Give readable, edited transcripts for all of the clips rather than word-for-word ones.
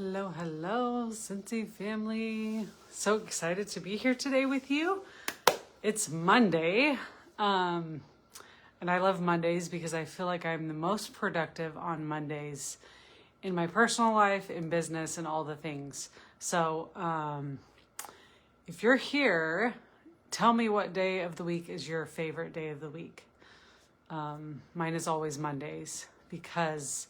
Hello, hello, Scentsy family. So excited to be here today with you. It's Monday, and I love Mondays because I feel like I'm the most productive on Mondays in my personal life, in business, and all the things. So if you're here, tell me what day of the week is your favorite day of the week. Mine is always Mondays because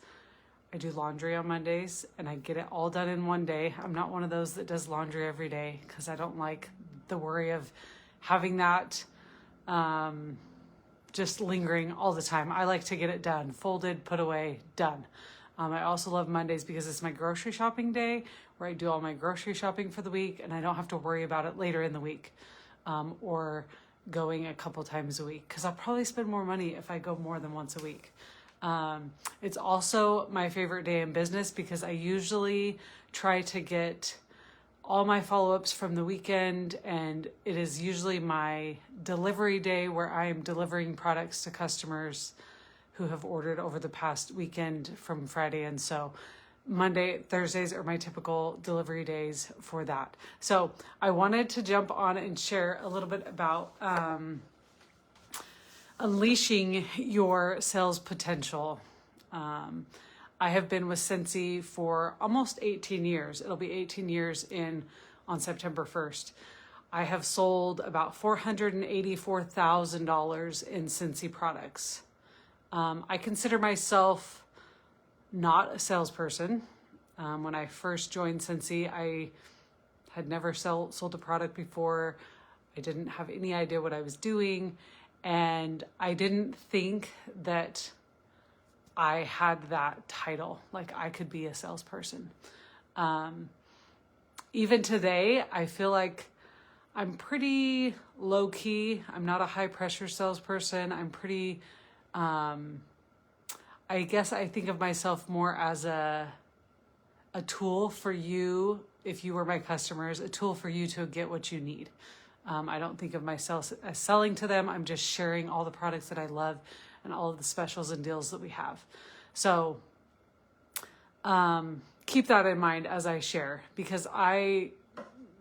I do laundry on Mondays and I get it all done in one day. I'm not one of those that does laundry every day because I don't like the worry of having that just lingering all the time. I like to get it done, folded, put away, done. I also love Mondays because it's my grocery shopping day where I do all my grocery shopping for the week and I don't have to worry about it later in the week or going a couple times a week because I'll probably spend more money if I go more than once a week. It's also my favorite day in business because I usually try to get all my follow-ups from the weekend, and it is usually my delivery day where I am delivering products to customers who have ordered over the past weekend from Friday. And so Thursdays are my typical delivery days for that. So I wanted to jump on and share a little bit about, unleashing your sales potential. I have been with Scentsy for almost 18 years. It'll be 18 years on September 1st. I have sold about $484,000 in Scentsy products. I consider myself not a salesperson. When I first joined Scentsy, I had never sold a product before. I didn't have any idea what I was doing. And I didn't think that I had that title, like I could be a salesperson. Even today, I feel like I'm pretty low key. I'm not a high pressure salesperson. I'm pretty, I guess I think of myself more as a tool for you, if you were my customers, a tool for you to get what you need. I don't think of myself as selling to them. I'm just sharing all the products that I love and all of the specials and deals that we have. So keep that in mind as I share, because I,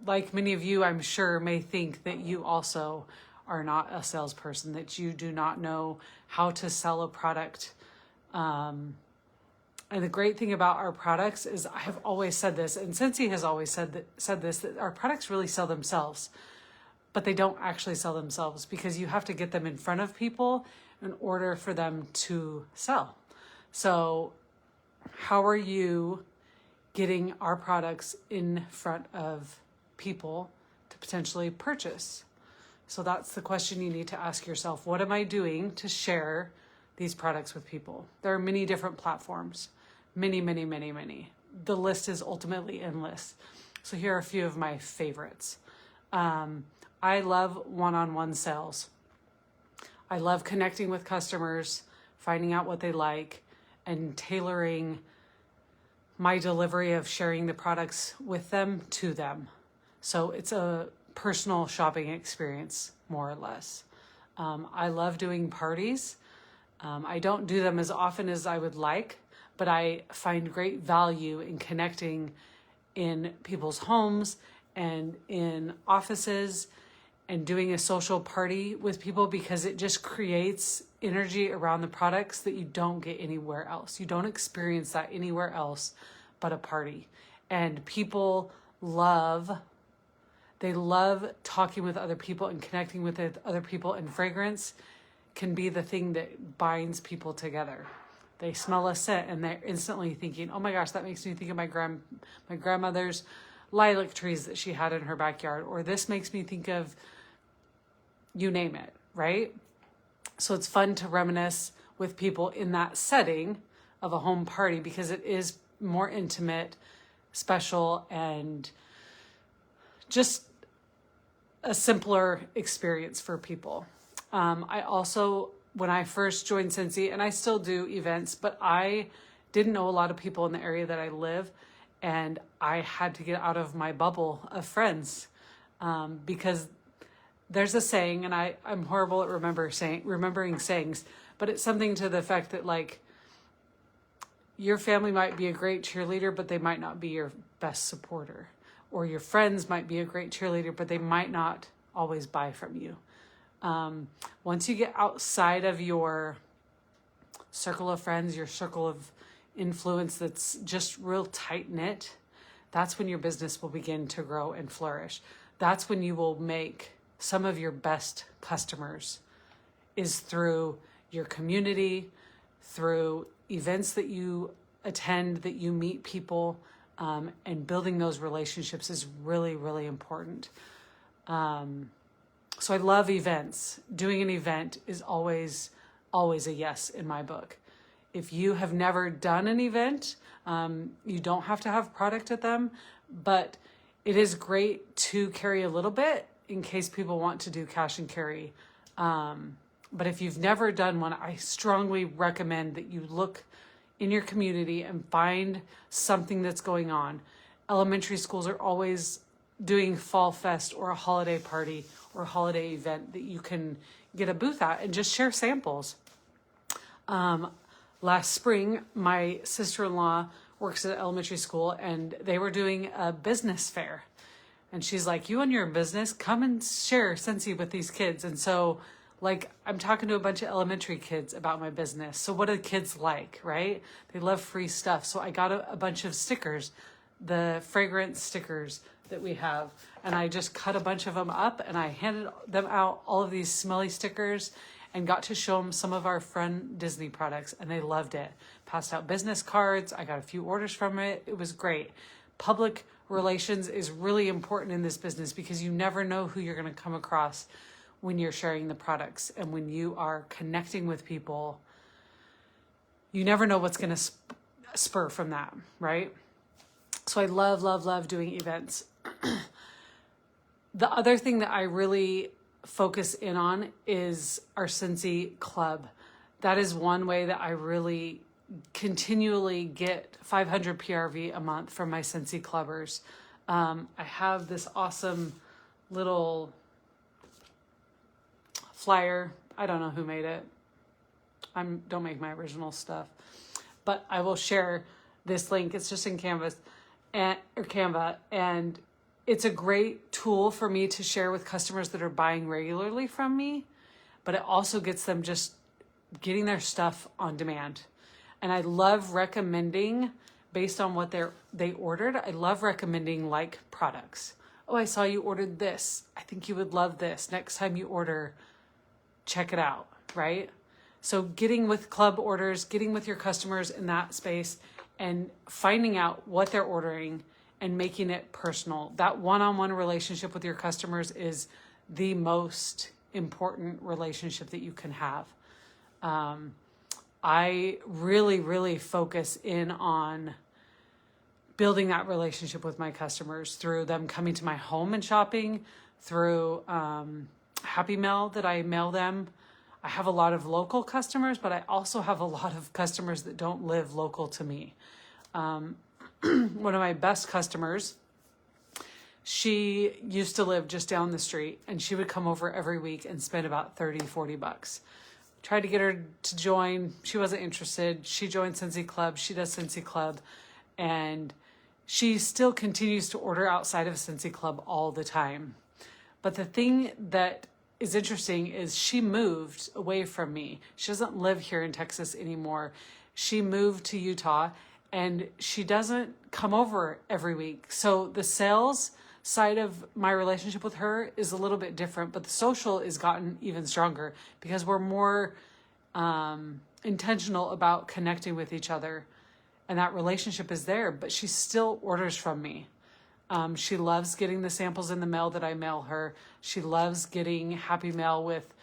like many of you, I'm sure, may think that you also are not a salesperson, that you do not know how to sell a product. And the great thing about our products is, I have always said this, and Scentsy has always said this, that our products really sell themselves. But they don't actually sell themselves because you have to get them in front of people in order for them to sell. So how are you getting our products in front of people to potentially purchase? So that's the question you need to ask yourself. What am I doing to share these products with people? There are many different platforms, many. The list is ultimately endless. So here are a few of my favorites. I love one-on-one sales. I love connecting with customers, finding out what they like, and tailoring my delivery of sharing the products with them to them. So it's a personal shopping experience, more or less. I love doing parties. I don't do them as often as I would like, but I find great value in connecting in people's homes and in offices and doing a social party with people, because it just creates energy around the products that you don't get anywhere else. You don't experience that anywhere else but a party. And people love talking with other people and connecting with other people, and fragrance can be the thing that binds people together. They smell a scent and they're instantly thinking, oh my gosh, that makes me think of my grandmother's lilac trees that she had in her backyard, or this makes me think of, you name it, right? So it's fun to reminisce with people in that setting of a home party because it is more intimate, special, and just a simpler experience for people. I also, when I first joined Scentsy, and I still do events, but I didn't know a lot of people in the area that I live, and I had to get out of my bubble of friends because there's a saying, and I'm horrible at remembering sayings, but it's something to the effect that, like, your family might be a great cheerleader, but they might not be your best supporter. Or your friends might be a great cheerleader, but they might not always buy from you. Once you get outside of your circle of friends, your circle of influence that's just real tight knit, that's when your business will begin to grow and flourish. That's when you will make some of your best customers, is through your community, through events that you attend, that you meet people, and building those relationships is really, really important. So I love events. Doing an event is always a yes in my book. If you have never done an event, you don't have to have product at them, but it is great to carry a little bit in case people want to do cash and carry. But if you've never done one, I strongly recommend that you look in your community and find something that's going on. Elementary schools are always doing Fall Fest or a holiday party or a holiday event that you can get a booth at and just share samples. Last spring, my sister-in-law works at elementary school, and they were doing a business fair. And she's like, you and your business, come and share Scentsy with these kids. And so, like, I'm talking to a bunch of elementary kids about my business. So what do kids like, right? They love free stuff. So I got a bunch of stickers, the fragrance stickers that we have. And I just cut a bunch of them up, and I handed them out all of these smelly stickers and got to show them some of our fun Disney products, and they loved it. Passed out business cards. I got a few orders from it. It was great. Public relations is really important in this business because you never know who you're going to come across when you're sharing the products, and when you are connecting with people, you never know what's going to spur from that, right? So I love, love, love doing events. The other thing that I really focus in on is our Scentsy Club. That is one way that I really continually get 500 PRV a month from my Scentsy Clubbers. I have this awesome little flyer. I don't know who made it. Don't make my original stuff, but I will share this link. It's just in Canva, and it's a great tool for me to share with customers that are buying regularly from me, but it also gets them just getting their stuff on demand. And I love recommending based on what they ordered. I love recommending like products. Oh, I saw you ordered this. I think you would love this. Next time you order, check it out, right? So getting with club orders, getting with your customers in that space and finding out what they're ordering and making it personal. That one-on-one relationship with your customers is the most important relationship that you can have. I really, really focus in on building that relationship with my customers through them coming to my home and shopping, through Happy Mail that I mail them. I have a lot of local customers, but I also have a lot of customers that don't live local to me. One of my best customers, she used to live just down the street, and she would come over every week and spend about $30-$40. Tried to get her to join. She wasn't interested. She joined Scentsy Club. She does Scentsy Club, and she still continues to order outside of Scentsy Club all the time. But the thing that is interesting is she moved away from me. She doesn't live here in Texas anymore. She moved to Utah, and she doesn't come over every week. So the sales side of my relationship with her is a little bit different, but the social has gotten even stronger because we're more intentional about connecting with each other, and that relationship is there, but she still orders from me. She loves getting the samples in the mail that I mail her. She loves getting Happy Mail with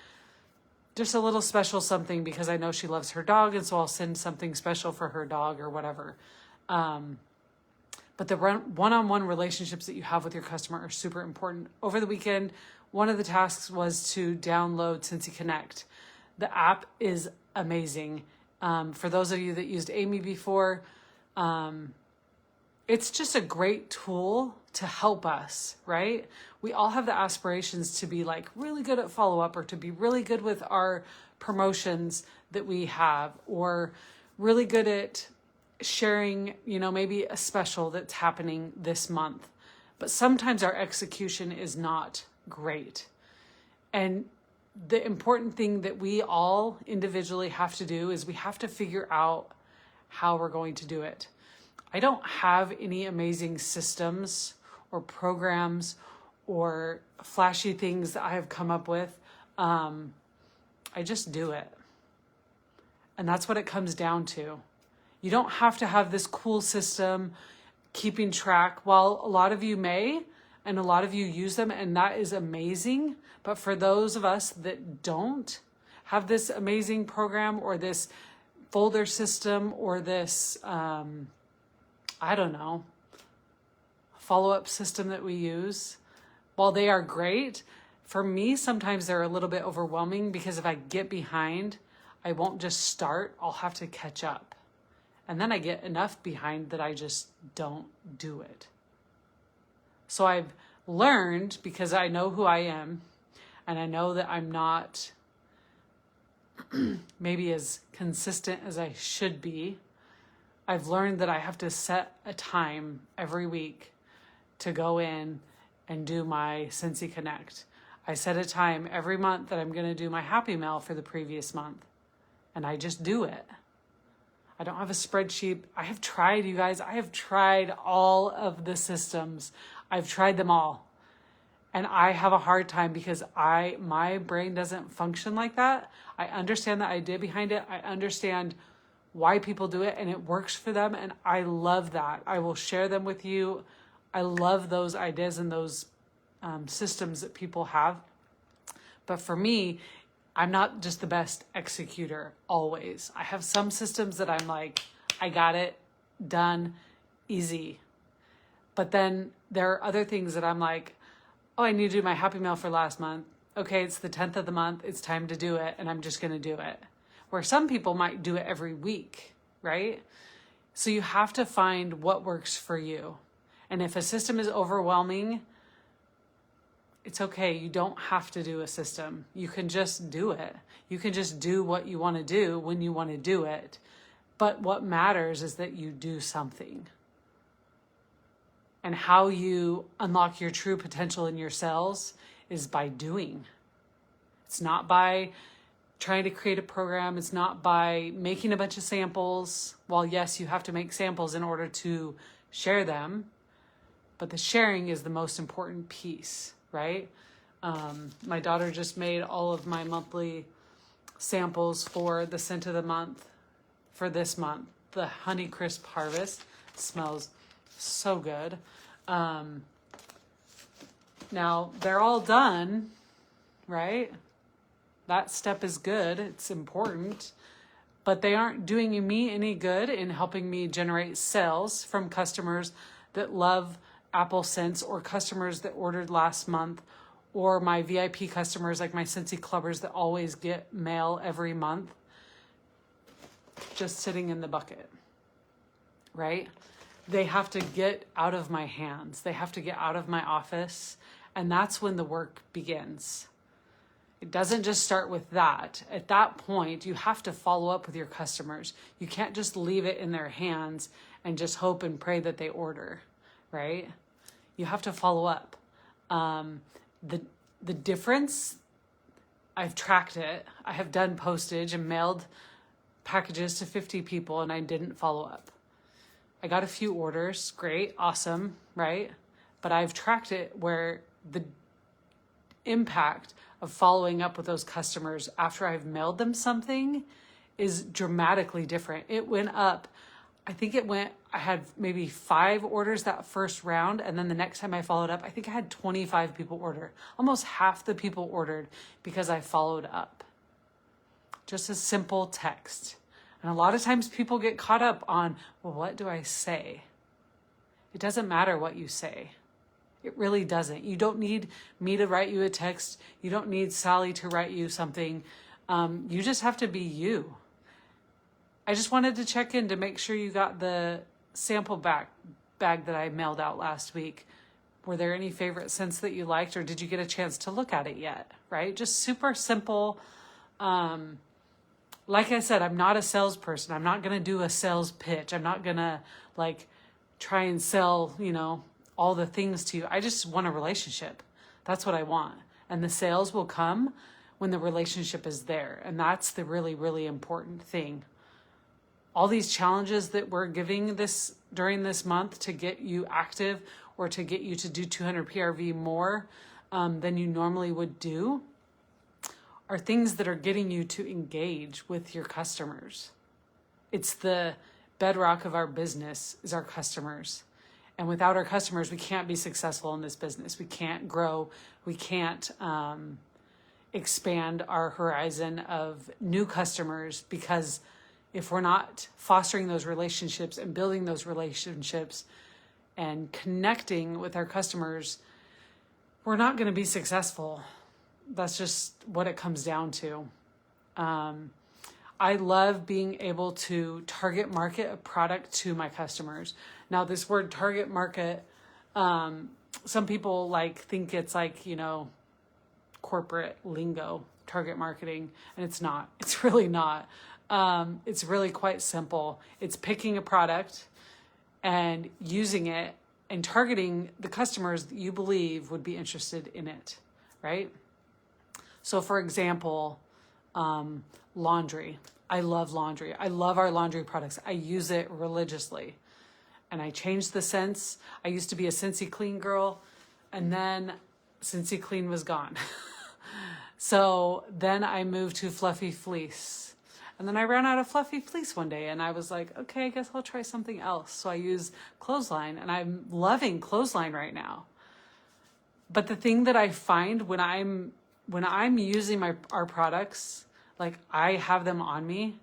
just a little special something because I know she loves her dog, and so I'll send something special for her dog or whatever. But the one-on-one relationships that you have with your customer are super important. Over the weekend, one of the tasks was to download Scentsy Connect. The app is amazing. For those of you that used Amy before, it's just a great tool to help us, right? We all have the aspirations to be like really good at follow-up, or to be really good with our promotions that we have, or really good at sharing, maybe a special that's happening this month. But sometimes our execution is not great. And the important thing that we all individually have to do is we have to figure out how we're going to do it. I don't have any amazing systems or programs or flashy things that I have come up with. I just do it. And that's what it comes down to. You don't have to have this cool system keeping track. While a lot of you may, and a lot of you use them, and that is amazing. But for those of us that don't have this amazing program or this folder system or this, follow-up system that we use, while they are great, for me, sometimes they're a little bit overwhelming because if I get behind, I won't just start, I'll have to catch up. And then I get enough behind that I just don't do it. So I've learned, because I know who I am, and I know that I'm not maybe as consistent as I should be, I've learned that I have to set a time every week to go in and do my Scentsy Connect. I set a time every month that I'm going to do my Happy Mail for the previous month. And I just do it. I don't have a spreadsheet. I have tried, you guys. I have tried all of the systems. I've tried them all. And I have a hard time because my brain doesn't function like that. I understand the idea behind it. I understand why people do it and it works for them. And I love that. I will share them with you. I love those ideas and those systems that people have. But for me, I'm not just the best executor always. I have some systems that I'm like, I got it, done, easy. But then there are other things that I'm like, oh, I need to do my Happy Mail for last month. Okay, it's the 10th of the month. It's time to do it. And I'm just going to do it. Where some people might do it every week, right? So you have to find what works for you. And if a system is overwhelming, it's okay. You don't have to do a system. You can just do it. You can just do what you want to do when you want to do it. But what matters is that you do something. And how you unlock your true potential in your cells is by doing. It's not by trying to create a program. It's not by making a bunch of samples. While yes, you have to make samples in order to share them. But the sharing is the most important piece, right? My daughter just made all of my monthly samples for the scent of the month for this month. The Honeycrisp Harvest smells so good. Now they're all done, right? That step is good. It's important, but they aren't doing me any good in helping me generate sales from customers that love Apple scents or customers that ordered last month or my VIP customers like my Scentsy Clubbers that always get mail every month just sitting in the bucket, right? They have to get out of my hands. They have to get out of my office. And that's when the work begins. It doesn't just start with that. At that point, you have to follow up with your customers. You can't just leave it in their hands and just hope and pray that they order, right? You have to follow up. The difference, I've tracked it. I have done postage and mailed packages to 50 people and I didn't follow up. I got a few orders, great, awesome, right? But I've tracked it where the impact of following up with those customers after I've mailed them something is dramatically different. It went up. I had maybe 5 orders that first round. And then the next time I followed up, I think I had 25 people order. Almost half the people ordered because I followed up. Just a simple text. And a lot of times people get caught up on, well, what do I say? It doesn't matter what you say. It really doesn't. You don't need me to write you a text. You don't need Sally to write you something. You just have to be you. I just wanted to check in to make sure you got the sample bag that I mailed out last week. Were there any favorite scents that you liked, or did you get a chance to look at it yet? Right? Just super simple like I said, I'm not a salesperson. I'm not going to do a sales pitch. I'm not going to like try and sell, all the things to you. I just want a relationship. That's what I want. And the sales will come when the relationship is there. And that's the really, really important thing. All these challenges that we're giving during this month to get you active or to get you to do 200 PRV more than you normally would do are things that are getting you to engage with your customers. It's the bedrock of our business is our customers. And without our customers, we can't be successful in this business. We can't grow. We can't expand our horizon of new customers, because if we're not fostering those relationships and building those relationships and connecting with our customers, we're not going to be successful. That's just what it comes down to. I love being able to target market a product to my customers. Now, this word target market, some people think it's corporate lingo, target marketing, and it's not. It's really not. It's really quite simple. It's picking a product and using it and targeting the customers that you believe would be interested in it, right? So for example, laundry. I love laundry. I love our laundry products. I use it religiously. And I changed the scents. I used to be a Scentsy Clean girl, and then Scentsy Clean was gone. So then I moved to Fluffy Fleece. And then I ran out of Fluffy Fleece one day, and I was like, okay, I guess I'll try something else. So I use Clothesline, and I'm loving Clothesline right now. But the thing that I find when I'm using our products, I have them on me,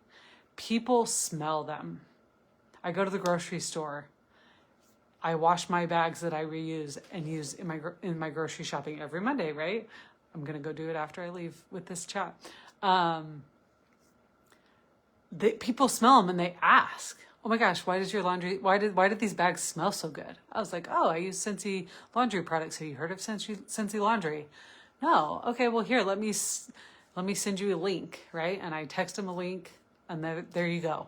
people smell them. I go to the grocery store. I wash my bags that I reuse and use in my grocery shopping every Monday, right? I'm going to go do it after I leave with this chat. People smell them and they ask, oh my gosh, why did these bags smell so good? I was like, oh, I use Scentsy laundry products. Have you heard of Scentsy laundry? No. Okay, well here, let me send you a link, right? And I text them a link, and there you go.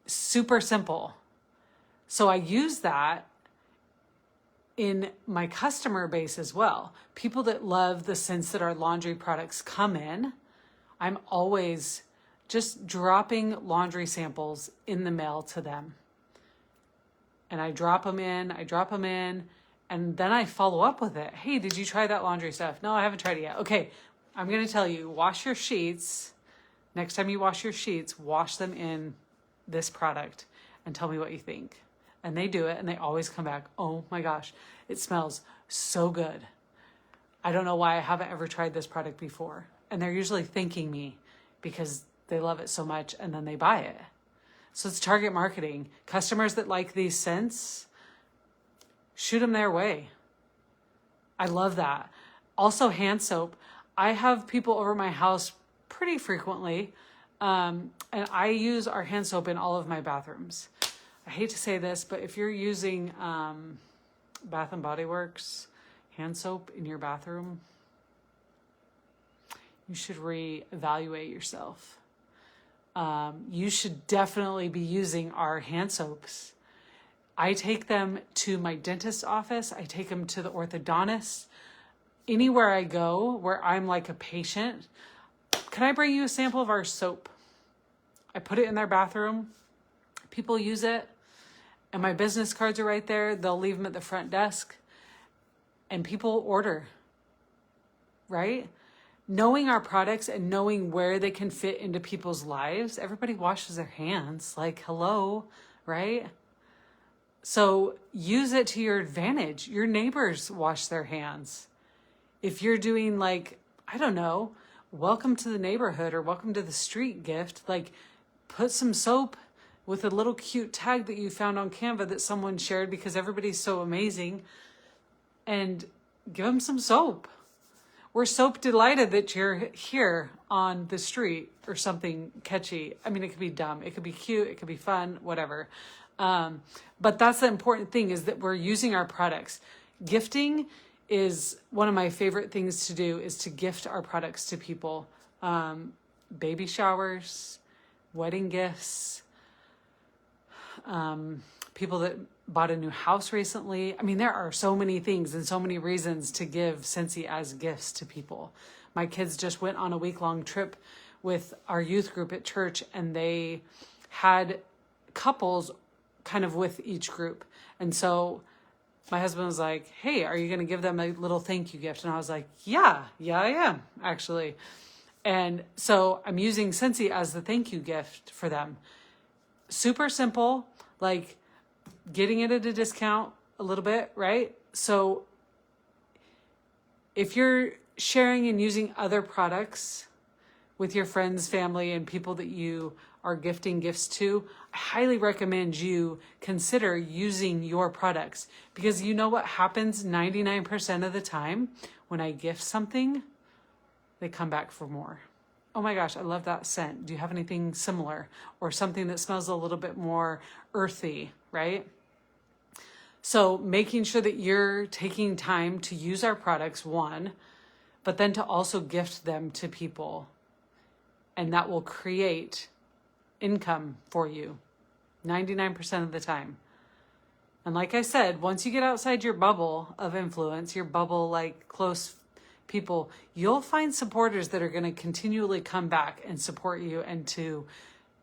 Super simple. So I use that in my customer base as well. People that love the scents that our laundry products come in, I'm always just dropping laundry samples in the mail to them. And I drop them in, and then I follow up with it. Hey, did you try that laundry stuff? No, I haven't tried it yet. Okay, I'm going to tell you, wash your sheets. Next time you wash your sheets, wash them in this product and tell me what you think. And they do it, and they always come back, oh my gosh, it smells so good. I don't know why I haven't ever tried this product before. And they're usually thanking me because they love it so much, and then they buy it. So it's target marketing. Customers that like these scents, shoot them their way. I love that. Also, hand soap. I have people over my house pretty frequently, and I use our hand soap in all of my bathrooms. I hate to say this, but if you're using Bath and Body Works hand soap in your bathroom, you should reevaluate yourself. You should definitely be using our hand soaps. I take them to my dentist's office. I take them to the orthodontist. Anywhere I go where I'm like a patient, can I bring you a sample of our soap? I put it in their bathroom. People use it. And my business cards are right there. They'll leave them at the front desk. And people order, right? Knowing our products and knowing where they can fit into people's lives. Everybody washes their hands. Hello, right? So use it to your advantage. Your neighbors wash their hands. If you're doing I don't know, welcome to the neighborhood or welcome to the street gift, put some soap with a little cute tag that you found on Canva that someone shared because everybody's so amazing, and give them some soap. We're soap delighted that you're here on the street or something catchy. I mean, it could be dumb. It could be cute. It could be fun, whatever. But that's the important thing, is that we're using our products. Gifting is one of my favorite things to do, is to gift our products to people. baby showers, wedding gifts, people that bought a new house recently. I mean, there are so many things and so many reasons to give Scentsy as gifts to people. My kids just went on a week-long trip with our youth group at church, and they had couples kind of with each group. And so my husband was like, hey, are you going to give them a little thank you gift? And I was like, yeah, I am, actually. And so I'm using Scentsy as the thank you gift for them. Super simple, like getting it at a discount a little bit, right? So if you're sharing and using other products with your friends, family, and people that you are gifting gifts to, I highly recommend you consider using your products, because you know what happens 99% of the time when I gift something, they come back for more. Oh my gosh, I love that scent. Do you have anything similar or something that smells a little bit more earthy, right? So making sure that you're taking time to use our products, one, but then to also gift them to people. And that will create income for you 99% of the time. And like I said, once you get outside your bubble of influence, your bubble like close people, you'll find supporters that are going to continually come back and support you and to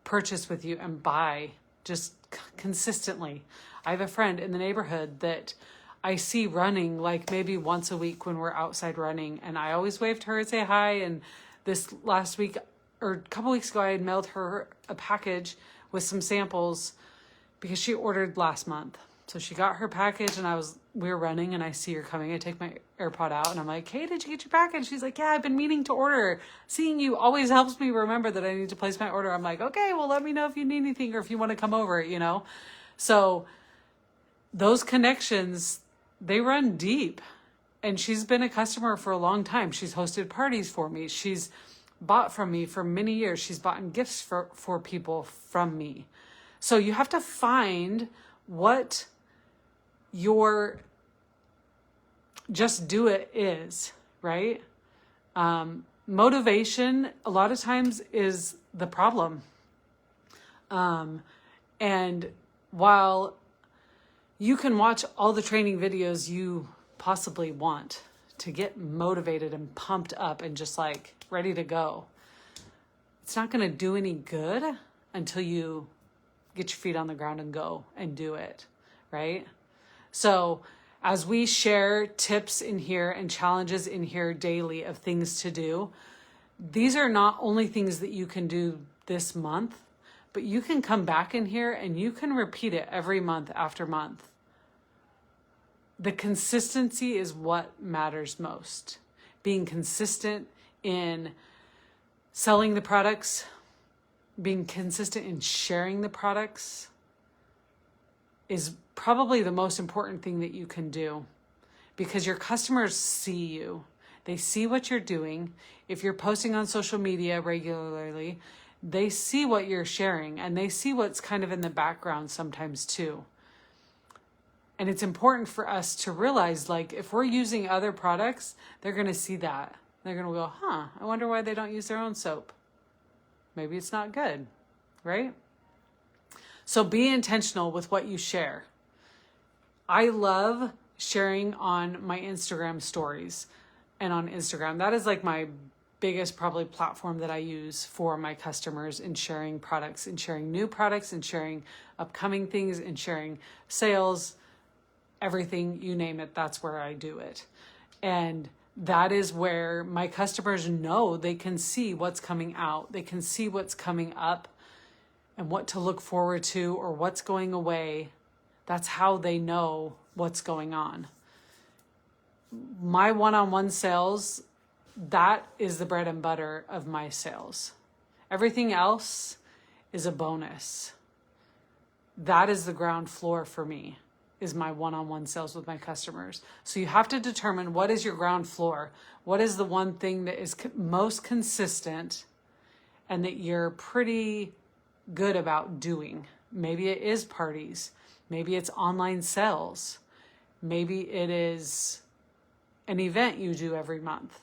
purchase with you and buy just consistently. I have a friend in the neighborhood that I see running like maybe once a week when we're outside running, and I always wave to her and say hi. And this last week or a couple weeks ago, I had mailed her a package with some samples because she ordered last month. So she got her package, and we were running, and I see her coming. I take my AirPod out, and I'm like, hey, did you get your package? She's like, yeah, I've been meaning to order. Seeing you always helps me remember that I need to place my order. I'm like, okay, well, let me know if you need anything or if you want to come over, you know? So those connections, they run deep. And she's been a customer for a long time. She's hosted parties for me. She's bought from me for many years. She's bought gifts for people from me. So you have to find what your just do it is, right? Motivation a lot of times is the problem. And while you can watch all the training videos you possibly want to get motivated and pumped up and just like ready to go, it's not going to do any good until you get your feet on the ground and go and do it, right? So as we share tips in here and challenges in here daily of things to do, these are not only things that you can do this month, but you can come back in here and you can repeat it every month after month. The consistency is what matters most. Being consistent in selling the products, being consistent in sharing the products is probably the most important thing that you can do, because your customers see you. They see what you're doing. If you're posting on social media regularly, they see what you're sharing, and they see what's kind of in the background sometimes too. And it's important for us to realize, like, if we're using other products, they're going to see that. They're going to go, I wonder why they don't use their own soap. Maybe it's not good, right? So be intentional with what you share. I love sharing on my Instagram stories and on Instagram. That is like my biggest probably platform that I use for my customers in sharing products and sharing new products and sharing upcoming things and sharing sales, everything, you name it, that's where I do it. And that is where my customers know they can see what's coming out. They can see what's coming up and what to look forward to or what's going away. That's how they know what's going on. My one-on-one sales, that is the bread and butter of my sales. Everything else is a bonus. That is the ground floor for me, is my one-on-one sales with my customers. So you have to determine what is your ground floor. What is the one thing that is most consistent and that you're pretty good about doing? Maybe it is parties. Maybe it's online sales. Maybe it is an event you do every month.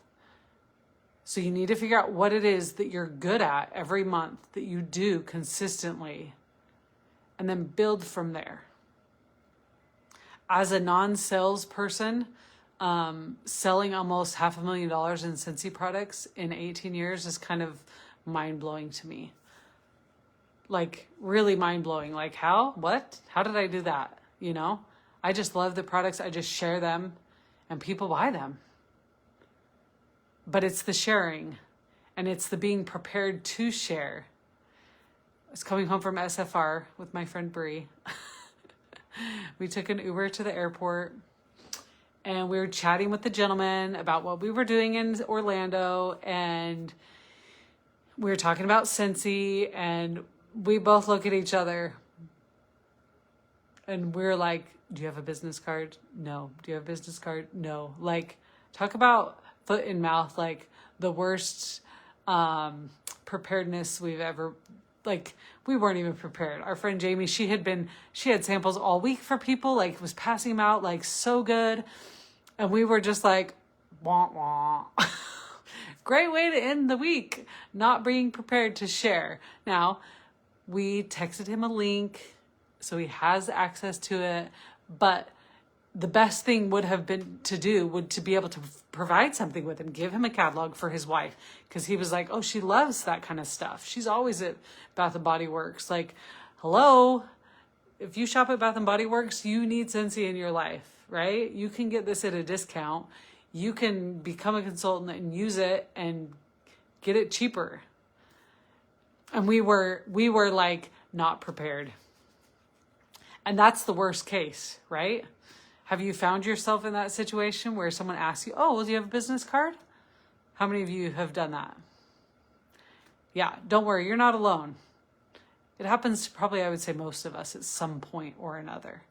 So you need to figure out what it is that you're good at every month that you do consistently, and then build from there. As a non-sales person, selling almost $500,000 in Scentsy products in 18 years is kind of mind-blowing to me. Like, really mind-blowing. Like, how? What? How did I do that? You know? I just love the products. I just share them, and people buy them. But it's the sharing, and it's the being prepared to share. I was coming home from SFR with my friend Bree. We took an Uber to the airport, and we were chatting with the gentleman about what we were doing in Orlando, and we were talking about Scentsy, and we both look at each other, and we're like, do you have a business card? No. Do you have a business card? No. Like, talk about foot in mouth, like the worst preparedness we've ever, like, we weren't even prepared. Our friend Jamie, she had samples all week for people, like was passing them out like so good. And we were just like, wah, wah. Great way to end the week, not being prepared to share. Now, we texted him a link, so he has access to it, but the best thing would have been to be able to provide something with him, give him a catalog for his wife, because he was like, oh, she loves that kind of stuff. She's always at Bath & Body Works. Like, hello, if you shop at Bath & Body Works, you need Scentsy in your life, right? You can get this at a discount. You can become a consultant and use it and get it cheaper. And we were like not prepared. And that's the worst case, right? Have you found yourself in that situation where someone asks you, oh, well, do you have a business card? How many of you have done that? Yeah, don't worry, you're not alone. It happens to probably, I would say, most of us at some point or another.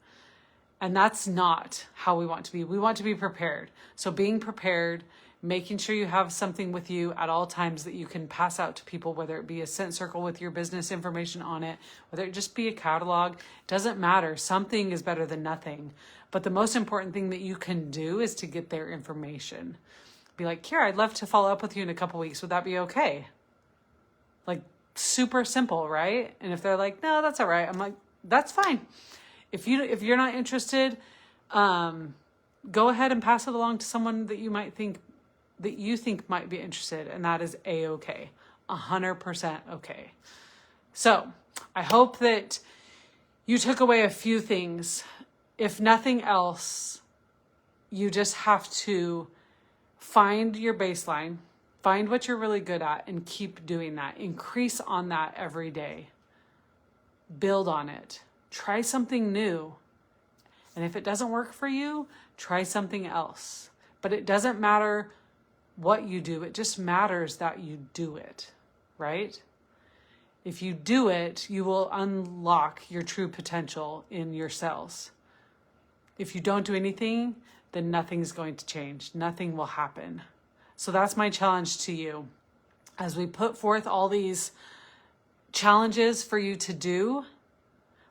And that's not how we want to be. We want to be prepared. So being prepared, making sure you have something with you at all times that you can pass out to people, whether it be a scent circle with your business information on it, whether it just be a catalog, doesn't matter. Something is better than nothing. But the most important thing that you can do is to get their information. Be like, Kira, I'd love to follow up with you in a couple weeks. Would that be okay? Like, super simple, right? And if they're like, no, that's all right. I'm like, that's fine. If you're not interested, go ahead and pass it along to someone that you think might be interested, and that is A-okay, 100% okay. So I hope that you took away a few things. If nothing else, you just have to find your baseline, find what you're really good at, and keep doing that. Increase on that every day. Build on it. Try something new. And if it doesn't work for you, try something else. But it doesn't matter what you do. It just matters that you do it, right? If you do it, you will unlock your true potential in your cells. If you don't do anything, then nothing's going to change. Nothing will happen. So that's my challenge to you. As we put forth all these challenges for you to do,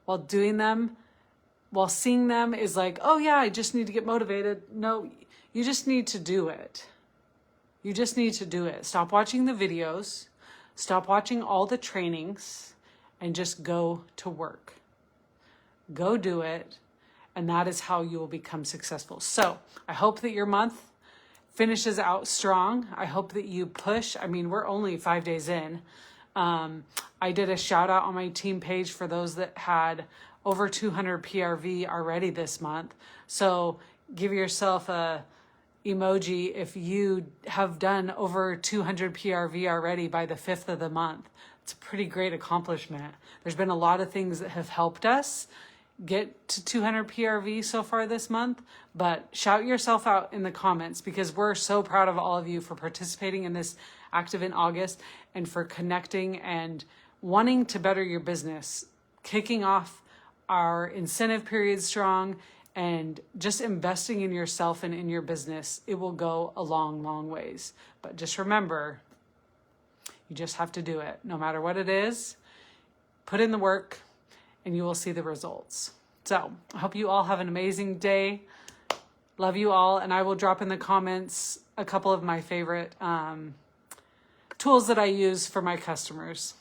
while doing them, while seeing them is like, oh yeah, I just need to get motivated. No, you just need to do it. You just need to do it. Stop watching the videos, stop watching all the trainings, and just go to work. Go do it, and that is how you will become successful. So I hope that your month finishes out strong. I hope that you push. I mean, we're only 5 days in. I did a shout out on my team page for those that had over 200 PRV already this month. So give yourself a emoji if you have done over 200 PRV already by the 5th of the month. It's a pretty great accomplishment. There's been a lot of things that have helped us get to 200 PRV so far this month, but shout yourself out in the comments, because we're so proud of all of you for participating in this Active in August and for connecting and wanting to better your business, kicking off our incentive period strong, and just investing in yourself and in your business. It will go a long, long ways. But just remember, you just have to do it. No matter what it is, put in the work and you will see the results. So I hope you all have an amazing day. Love you all. And I will drop in the comments a couple of my favorite tools that I use for my customers.